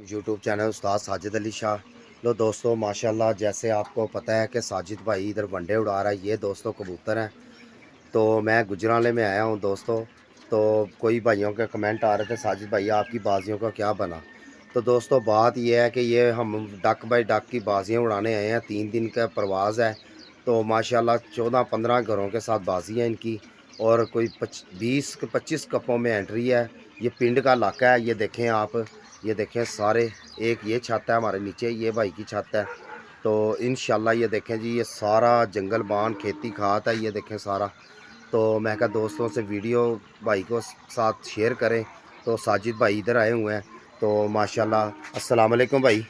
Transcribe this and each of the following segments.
YouTube channel उस्ताद साजिद अली शाह। लो दोस्तों, माशाल्लाह जैसे आपको पता है कि साजिद भाई इधर वनडे उड़ा रहा है। ये दोस्तों कबूतर हैं। तो मैं गुजराले में आया हूँ दोस्तों। तो कोई भाइयों के कमेंट आ रहे थे, साजिद भाई आपकी बाजियों का क्या बना। तो दोस्तों बात यह है कि ये हम डक बाई डक की बाजियाँ उड़ाने आए हैं। 3 दिन का प्रवास है। तो माशाल्लाह 14-15 घरों के साथ बाजी है इनकी। और कोई 20-25 कपों में एंट्री है। ये पिंड का इलाका है। ये देखें आप, ये देखें सारे। एक ये छत है हमारे नीचे, ये भाई की छत है। तो इंशाल्लाह ये देखें जी, ये सारा जंगल बान खेती खात है। ये देखें सारा। तो मैं कहा दोस्तों से वीडियो भाई को साथ शेयर करें। तो साजिद भाई इधर आए हुए हैं। तो माशाल्लाह अस्सलाम वालेकुम भाई,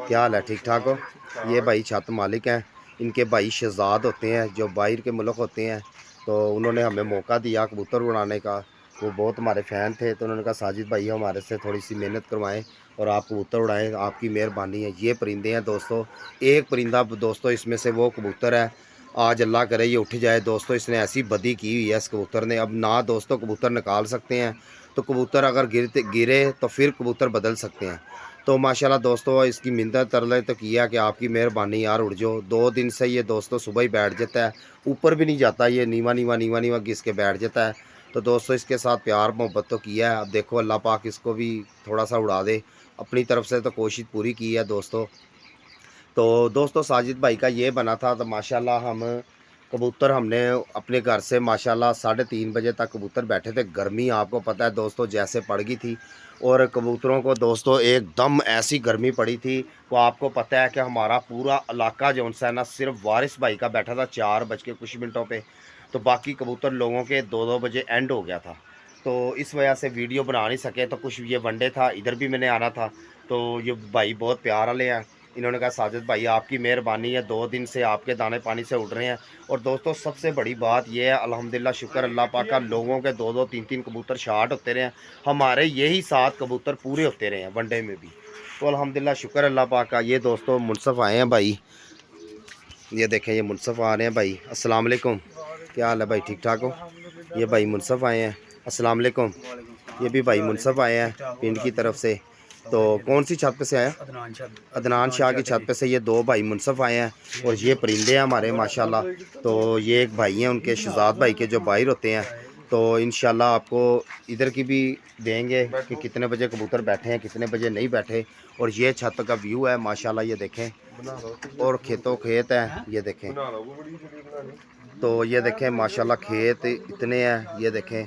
क्या हाल है, ठीक ठाक हो। ये भाई छत मालिक हैं। इनके भाई शहजाद होते हैं जो बाहर के मुल्क होते हैं। तो उन्होंने हमें मौका दिया कबूतर उड़ाने का। वो बहुत हमारे फ़ैन थे। तो उन्होंने कहा साजिद भाई हमारे से थोड़ी सी मेहनत करवाएं और आप कबूतर उड़ाएं, आपकी मेहरबानी है। ये परिंदे हैं दोस्तों। एक परिंदा दोस्तों इसमें से वो कबूतर है। आज अल्लाह करे ये उठ जाए दोस्तों। इसने ऐसी बदी की हुई है इस कबूतर ने। अब ना दोस्तों कबूतर निकाल सकते हैं। तो कबूतर अगर गिरे तो फिर कबूतर बदल सकते हैं। तो माशाल्लाह दोस्तों इसकी मिन्नत तरले तो किया कि आपकी मेहरबानी यार उड़ जाओ। 2 दिन से ये दोस्तों सुबह ही बैठ जाता है, ऊपर भी नहीं जाता। ये नीवा नीवा नीवा नीवा घिस के बैठ जाता है। तो दोस्तों इसके साथ प्यार मोहब्बत तो किया है। अब देखो अल्लाह पाक इसको भी थोड़ा सा उड़ा दे। अपनी तरफ से तो कोशिश पूरी की है दोस्तों। तो दोस्तों साजिद भाई का ये बना था। तो माशाल्लाह हम कबूतर हमने अपने घर से माशाल्लाह 3:30 बजे तक कबूतर बैठे थे। गर्मी आपको पता है दोस्तों जैसे पड़ गई थी। और कबूतरों को दोस्तों एकदम ऐसी गर्मी पड़ी थी। वो आपको पता है कि हमारा पूरा इलाका जो सा है ना, सिर्फ वारिस भाई का बैठा था 4 बज के कुछ मिनटों पे। तो बाकी कबूतर लोगों के 2-2 बजे एंड हो गया था। तो इस वजह से वीडियो बना नहीं सके। तो कुछ ये वनडे था, इधर भी मैंने आना था। तो ये भाई बहुत प्यार वाले हैं। इन्होंने कहा साजिद भाई आपकी मेहरबानी है, 2 दिन से आपके दाने पानी से उड़ रहे हैं। और दोस्तों सबसे बड़ी बात यह है, अल्हम्दुलिल्लाह शुक्र अल्लाह पाक का, लोगों के 2-2 3-3 कबूतर शार्ट होते रहे हैं। हमारे यही 7 कबूतर पूरे होते रहे हैं वनडे में भी। तो अल्हम्दुलिल्लाह शुक्र अल्लाह पाक का। ये दोस्तों मुनसफ़ आए हैं भाई। ये देखें ये मुनसफ़ आ रहे हैं भाई। अस्सलाम वालेकुम, क्या हाल है भाई, ठीक ठाक हो। ये भाई मुनसफ़ आए हैं। अस्सलाम वालेकुम। ये भी भाई मुनसफ़ आए हैं पिंड की तरफ से। तो कौन सी छत पे से आया? अदनान शाह की छत पे से ये 2 भाई मुनसफ़ आए हैं। और ये परिंदे हैं हमारे माशाल्लाह। तो ये एक भाई हैं उनके शहजाद भाई के जो बाहर होते हैं। तो इंशाल्लाह आपको इधर की भी देंगे कि कितने बजे कबूतर बैठे हैं, कितने बजे नहीं बैठे। और ये छत का व्यू है माशाल्लाह, ये देखें। और खेतों खेत है, ये देखें। तो ये देखें माशाल्लाह खेत इतने हैं, ये देखें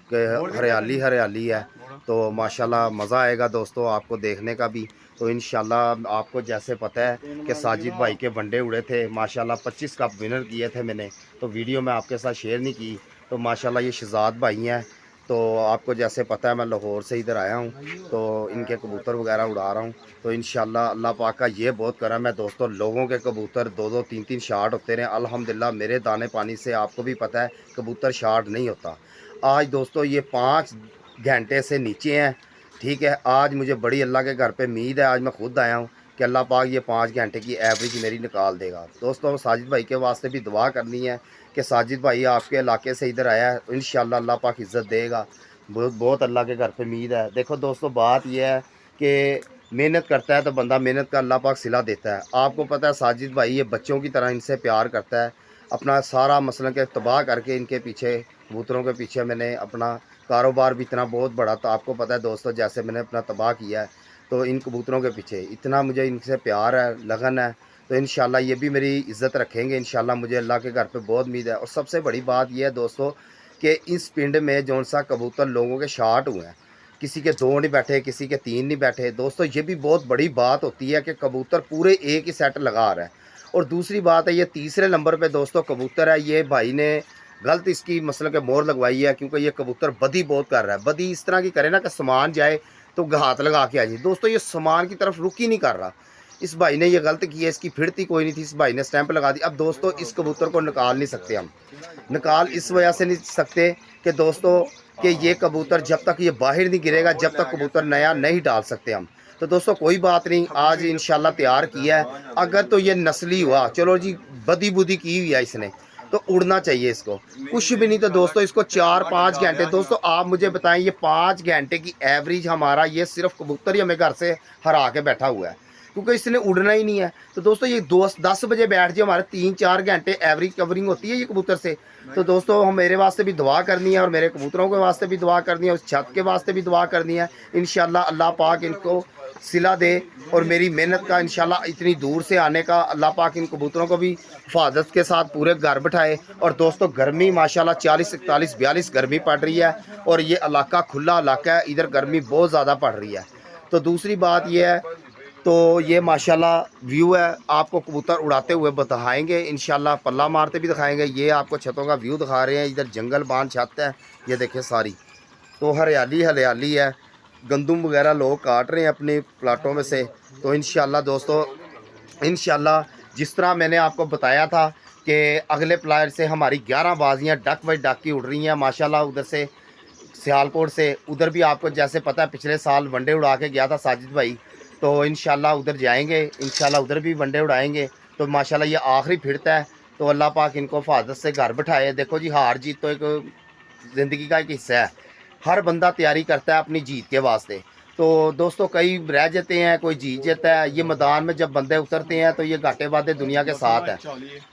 कि हरियाली हरियाली है। तो माशाल्लाह मज़ा आएगा दोस्तों आपको देखने का भी। तो इंशाल्लाह आपको जैसे पता है कि साजिद भाई के वनडे उड़े थे माशाल्लाह, 25 कप विनर किए थे मैंने। तो वीडियो में आपके साथ शेयर नहीं की। तो माशाल्लाह ये शहजाद भाई हैं। तो आपको जैसे पता है मैं लाहौर से इधर आया हूँ। तो इनके कबूतर वगैरह उड़ा रहा हूँ। तो इंशाल्लाह अल्लाह पाक का ये बहुत करम है दोस्तों। लोगों के कबूतर 2-2 3-3 शार्ट होते रहे अल्हम्दुलिल्लाह। मेरे दाने पानी से आपको भी पता है कबूतर शार्ट नहीं होता। आज दोस्तों ये 5 घंटे से नीचे हैं। ठीक है, आज मुझे बड़ी अल्लाह के घर पे उम्मीद है। आज मैं खुद आया हूँ कि अल्लाह पाक ये 5 घंटे की एवरेज मेरी निकाल देगा। दोस्तों साजिद भाई के वास्ते भी दुआ करनी है कि साजिद भाई आपके इलाके से इधर आया है, इंशाल्लाह अल्लाह पाक इज़्ज़त देगा। बहुत बहुत अल्लाह के घर पे उम्मीद है। देखो दोस्तों बात यह है कि मेहनत करता है तो बंदा मेहनत का अल्लाह पाक सिला देता है। आपको पता है साजिद भाई ये बच्चों की तरह इनसे प्यार करता है। अपना सारा मसलन के तबाह करके इनके पीछे, कबूतरों के पीछे मैंने अपना कारोबार भी इतना बहुत बड़ा, तो आपको पता है दोस्तों जैसे मैंने अपना तबाह किया है। तो इन कबूतरों के पीछे इतना मुझे इनसे प्यार है, लगन है। तो इंशाल्लाह ये भी मेरी इज़्ज़त रखेंगे इंशाल्लाह। मुझे अल्लाह के घर पे बहुत उम्मीद है। और सबसे बड़ी बात यह है दोस्तों कि इस पिंड में जौन सा कबूतर लोगों के शार्ट हुए हैं, किसी के 2 नहीं बैठे, किसी के 3 नहीं बैठे। दोस्तों ये भी बहुत बड़ी बात होती है कि कबूतर पूरे एक ही सेट लगा रहा है। और दूसरी बात है ये तीसरे नंबर पे दोस्तों कबूतर है। ये भाई ने गलत इसकी मसलन के मोहर लगवाई है, क्योंकि ये कबूतर बदी बहुत कर रहा है। बदी इस तरह की करे ना कि सामान जाए तो हाथ लगा के आ जाए। दोस्तों ये सामान की तरफ रुक ही नहीं कर रहा। इस भाई ने ये गलत किया, इसकी फिरती कोई नहीं थी, इस भाई ने स्टैंप लगा दी। अब दोस्तों इस कबूतर को निकाल नहीं सकते हम। निकाल इस वजह से नहीं सकते कि दोस्तों कि ये कबूतर जब तक ये बाहर नहीं गिरेगा, जब तक कबूतर नया नहीं डाल सकते हम। तो दोस्तों कोई बात नहीं, आज इंशाल्लाह तैयार किया है। अगर तो ये नस्ली हुआ, चलो जी बदी बुदी की हुई है इसने, तो उड़ना चाहिए इसको, कुछ भी नहीं तो दोस्तों इसको 4-5 घंटे, दोस्तों आप मुझे बताएं ये 5 घंटे की एवरेज हमारा ये सिर्फ कबूतर ही हमें घर से हरा के बैठा हुआ है, क्योंकि इसने उड़ना ही नहीं है। तो दोस्तों ये 10 बजे बैठ जाए, हमारे 3-4 घंटे एवरेज कवरिंग होती है ये कबूतर से। तो दोस्तों हम मेरे वास्ते भी दुआ करनी है और मेरे कबूतरों के वास्ते भी दुआ करनी है, उस छत के वास्ते भी दुआ करनी है। इंशाल्लाह अल्लाह पाक इनको सिला दे और मेरी मेहनत का इंशाल्लाह इतनी दूर से आने का अल्लाह पाक इन कबूतरों को भी हिफाजत के साथ पूरे घर बिठाए। और दोस्तों गर्मी माशाल्लाह 40-41-42 गर्मी पड़ रही है और ये इलाका खुला इलाका है, इधर गर्मी बहुत ज़्यादा पड़ रही है। तो दूसरी बात ये है, तो ये माशाल्लाह व्यू है, आपको कबूतर उड़ाते हुए दिखाएंगे इंशाल्लाह, पल्ला मारते भी दिखाएंगे। ये आपको छतों का व्यू दिखा रहे हैं, इधर जंगल बांध छत है, ये देखें सारी, तो हरियाली हरियाली है, गंदम वगैरह लोग काट रहे हैं अपने प्लाटों में से। तो इंशाल्लाह दोस्तों, इंशाल्लाह जिस तरह मैंने आपको बताया था कि अगले प्लाट से हमारी 11 बाजियाँ डक बाई डक की उड़ रही हैं माशाल्लाह, उधर से सियालकोट से, उधर भी आपको जैसे पता है पिछले साल वनडे उड़ा के गया था साजिद भाई, तो इंशाल्लाह उधर जाएंगे, इंशाल्लाह उधर भी वनडे उड़ाएंगे। तो माशाल्लाह ये आखिरी फिरता है, तो अल्लाह पाक इनको हिफाजत से घर बिठाए। देखो जी हार जीत तो एक ज़िंदगी का एक हिस्सा है, हर बंदा तैयारी करता है अपनी जीत के वास्ते। तो दोस्तों कई रह जाते हैं, कोई जीत जाता है। ये मैदान में जब बंदे उतरते हैं तो ये घाटे वादे दुनिया के साथ है।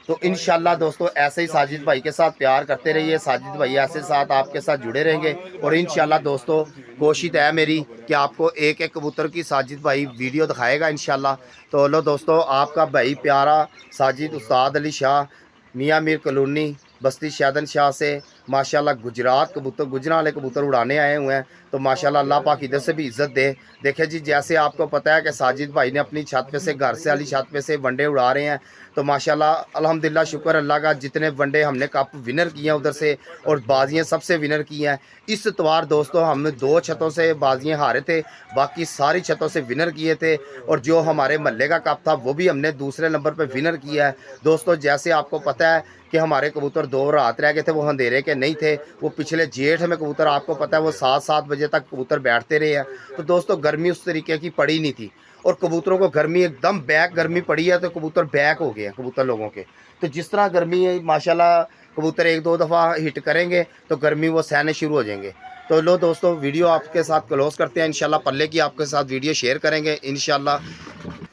तो इंशाल्लाह दोस्तों ऐसे ही साजिद भाई के साथ प्यार करते रहिए, साजिद भाई ऐसे साथ आपके साथ जुड़े रहेंगे। और इंशाल्लाह दोस्तों कोशिश है मेरी कि आपको एक एक कबूतर की साजिद भाई वीडियो दिखाएगा इंशाल्लाह। तो लो दोस्तों, आपका भाई प्यारा साजिद उस्ताद अली शाह मियाँ मीर कॉलोनी बस्ती शैदन शाह से माशाल्लाह गुजरात कबूतर गुजरात वाले कबूतर उड़ाने आए हुए हैं। तो माशाल्लाह अल्लाह पाक इधर से भी इज़्ज़त दे। देखे जी जैसे आपको पता है कि साजिद भाई ने अपनी छत पे से, घर से वाली छत पे से वनडे उड़ा रहे हैं। तो माशाल्लाह अल्हम्दुलिल्लाह शुक्र अल्लाह का, जितने वनडे हमने कप विनर किए हैं उधर से और बाजियाँ सबसे विनर की हैं। इस इतवार दोस्तों हमने 2 छतों से बाजियाँ हारे थे, बाकी सारी छतों से विनर किए थे। और जो हमारे महल्ले का कप था वो भी हमने दूसरे नंबर पर विनर किया है। दोस्तों जैसे आपको पता है कि हमारे कबूतर 2 रात रह गए थे, वो अंधेरे के नहीं थे, वो पिछले जेठ में कबूतर आपको पता है वो 7-7 बजे तक कबूतर बैठते रहे हैं। तो दोस्तों गर्मी उस तरीके की पड़ी नहीं थी और कबूतरों को गर्मी एकदम बैक गर्मी पड़ी है, तो कबूतर बैक हो गए हैं कबूतर लोगों के। तो जिस तरह गर्मी है माशाल्लाह कबूतर 1-2 दफ़ा हिट करेंगे तो गर्मी वो सहने शुरू हो जाएंगे। तो लो दोस्तों वीडियो आपके साथ क्लोज़ करते हैं, इंशाल्लाह पल्ले की आपके साथ वीडियो शेयर करेंगे इंशाल्लाह।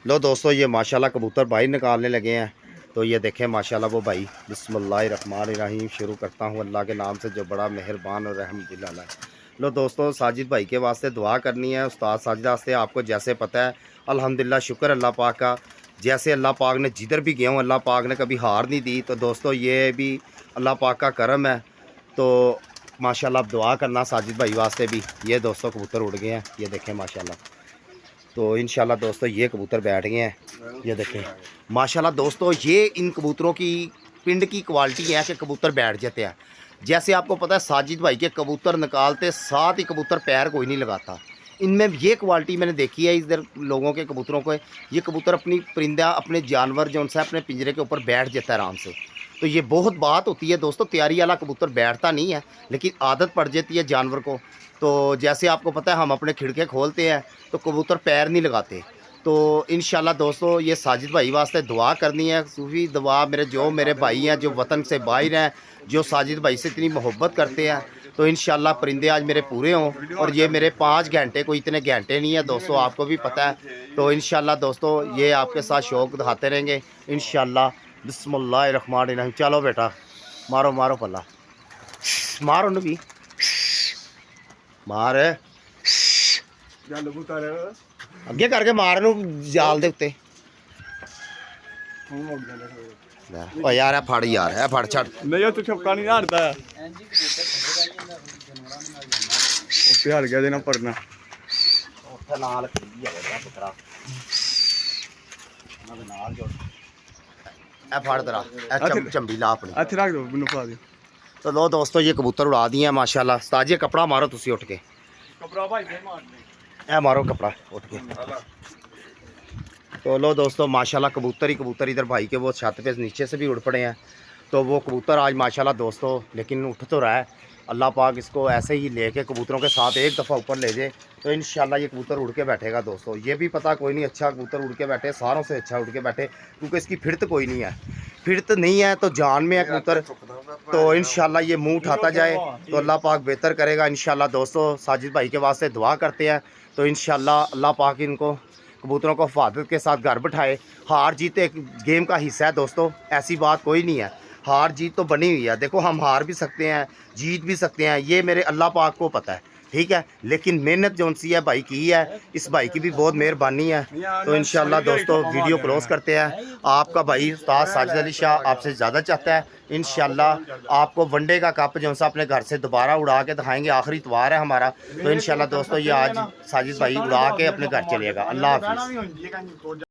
लो दोस्तों ये माशाल्लाह कबूतर भाई निकालने लगे हैं। तो ये देखें माशाल्लाह वो भाई, बिस्मिल्लाहिर्रहमानिर्रहीम, शुरू करता हूँ अल्लाह के नाम से जो बड़ा मेहरबान और रहम दिल वाला है। लो दोस्तों साजिद भाई के वास्ते दुआ करनी है, उस्ताद साजिद वास्ते। आपको जैसे पता है अल्हम्दुलिल्लाह शुक्र अल्लाह पाक का, जैसे अल्लाह पाक ने जिधर भी गया हूँ अल्लाह पाक ने कभी हार नहीं दी। तो दोस्तों ये भी अल्लाह पाक का करम है। तो माशाल्लाह आप दुआ करना साजिद भाई वास्ते भी। ये दोस्तों कबूतर उड़ गए हैं, ये देखें माशाल्लाह। तो इंशाल्लाह दोस्तों ये कबूतर बैठ गए हैं, ये देखें माशाल्लाह। दोस्तों ये इन कबूतरों की पिंड की क्वालिटी है कि कबूतर बैठ जाते हैं। जैसे आपको पता है साजिद भाई के कबूतर निकालते साथ ही कबूतर पैर कोई नहीं लगाता। इनमें ये क्वालिटी मैंने देखी है इधर लोगों के कबूतरों को, ये कबूतर अपनी परिंदा अपने जानवर जो उनसे अपने पिंजरे के ऊपर बैठ जाता है आराम से। तो ये बहुत बात होती है दोस्तों, तैयारी वाला कबूतर बैठता नहीं है लेकिन आदत पड़ जाती है जानवर को। तो जैसे आपको पता है हम अपने खिड़के खोलते हैं तो कबूतर पैर नहीं लगाते। तो इंशाल्लाह दोस्तों ये साजिद भाई वास्ते दुआ करनी है, सूफी दुआ। मेरे भाई हैं जो वतन से बाहर हैं, जो साजिद भाई से इतनी मोहब्बत करते हैं। तो इंशाल्लाह परिंदे आज मेरे पूरे हों। और ये मेरे 5 घंटे, कोई इतने घंटे नहीं है दोस्तों, आपको भी पता है। तो इंशाल्लाह दोस्तों ये आपके साथ शौक़ दिखाते रहेंगे इंशाल्लाह। बिस्मिल्लाहिर्रहमानिर्रहीम। चलो बेटा मारो मारो पल्ला, मारो न भी मार, अगे करके मार नू जाल दे उत्ते। ओ यार ए फड़ यार, ए फड़ छड़ नहीं तू छपका नहीं हारता है ओके हार गया देना पड़ना ਉੱਥੇ ਨਾਲ ਖੜੀ ਆ ਬੜਾ ਬੱਕਰਾ ਉਹਨਾਂ ਦੇ ਨਾਲ ਜੋੜ ਇਹ ਫੜ ਤੇਰਾ ਇਹ ਚੰਬੀ ਲਾ ਆਪਣੀ ਇੱਥੇ ਰੱਖ ਦੋ ਮੈਨੂੰ ਪਾ ਦਿਓ। तो लो दोस्तों ये कबूतर उड़ा दिए हैं माशाल्लाह। उस्ताद जी कपड़ा मारो तुसी उठ के, कपड़ा भाई से मारने ए मारो कपड़ा उठ के। तो लो दोस्तों माशाल्लाह कबूतर ही कबूतर इधर भाई के वो छत पे नीचे से भी उड़ पड़े हैं। तो वो कबूतर आज माशाल्लाह दोस्तों लेकिन उठ तो रहा है। अल्लाह पाक इसको ऐसे ही लेके कबूतरों के साथ एक दफ़ा ऊपर ले जाए तो इंशाल्लाह ये कबूतर उड़ के बैठेगा दोस्तों। ये भी पता कोई नहीं, अच्छा कबूतर उड़ के बैठे, सारों से अच्छा उड़ के बैठे, क्योंकि इसकी फिरत कोई नहीं है। फिरत नहीं है तो जान में है कबूतर, तो इंशाल्लाह ये मुंह उठाता जाए तो अल्लाह पाक बेहतर करेगा इंशाल्लाह। दोस्तों साजिद भाई के वास्ते दुआ करते हैं, तो इंशाल्लाह अल्लाह पाक इनको कबूतरों को हिफाजत के साथ घर बिठाए। हार जीत एक गेम का हिस्सा है दोस्तों, ऐसी बात कोई नहीं है। हार जीत तो बनी हुई है, देखो हम हार भी सकते हैं जीत भी सकते हैं, ये मेरे अल्लाह पाक को पता है, ठीक है। लेकिन मेहनत जो सी है भाई की है, इस भाई की भी बहुत मेहरबानी है। तो इंशाल्लाह दोस्तों वीडियो क्लोज करते हैं। आपका भाई उस्ताद साजिद अली शाह आपसे ज़्यादा चाहता है इंशाल्लाह आपको वनडे का कप जो सा अपने घर से दोबारा उड़ा के दिखाएंगे। आखिरी इतवार है हमारा, तो इंशाल्लाह दोस्तों ये आज साजिद भाई उड़ा के अपने घर चलेगा। अल्लाह हाफिज़।